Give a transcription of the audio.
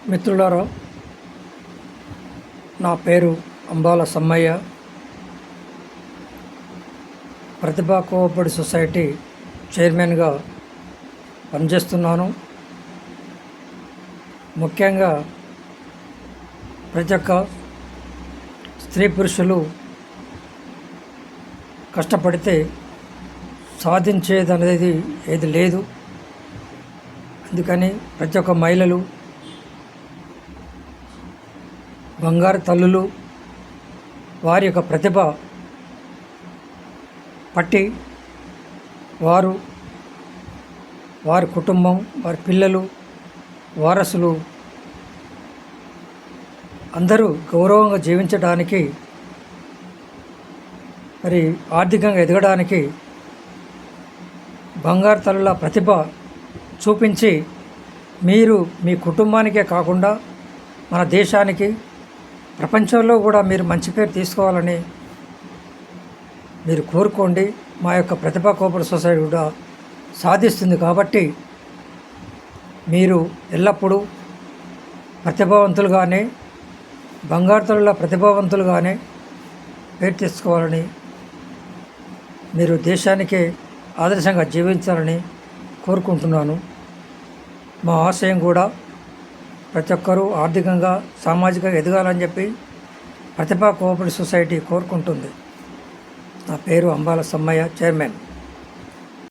మిత్రులారా, నా పేరు అంబాల సమ్మయ్య. ప్రతిభా కోఆపరేటివ్ సొసైటీ చైర్మన్గా పనిచేస్తున్నాను. ముఖ్యంగా ప్రతి ఒక్క స్త్రీ పురుషులు కష్టపడితే సాధించేదనేది ఏది లేదు. అందుకని ప్రతి ఒక్క మహిళలు బంగారు తల్లులు వారి యొక్క ప్రతిభ పట్టి వారి కుటుంబం, వారి పిల్లలు, వారసులు అందరూ గౌరవంగా జీవించడానికి, మరి ఆర్థికంగా ఎదగడానికి బంగారు తల్లుల ప్రతిభ చూపించి మీరు మీ కుటుంబానికే కాకుండా మన దేశానికి, ప్రపంచంలో కూడా మీరు మంచి పేరు తీసుకోవాలని మీరు కోరుకోండి. మా యొక్క ప్రతిభా కోఆపరేటివ్ సొసైటీ కూడా సాధిస్తుంది. కాబట్టి మీరు ఎల్లప్పుడూ ప్రతిభావంతులుగానే, బంగారు తల్లుల ప్రతిభావంతులుగానే పేరు తెచ్చుకోవాలని, మీరు దేశానికే ఆదర్శంగా జీవించాలని కోరుకుంటున్నాను. మా ఆశయం కూడా ప్రతి ఒక్కరూ ఆర్థికంగా, సామాజికంగా ఎదగాలని చెప్పి ప్రతిభా కోఆపరేటివ్ సొసైటీ కోరుకుంటుంది. నా పేరు అంబాల సమ్మయ్య, చైర్మన్.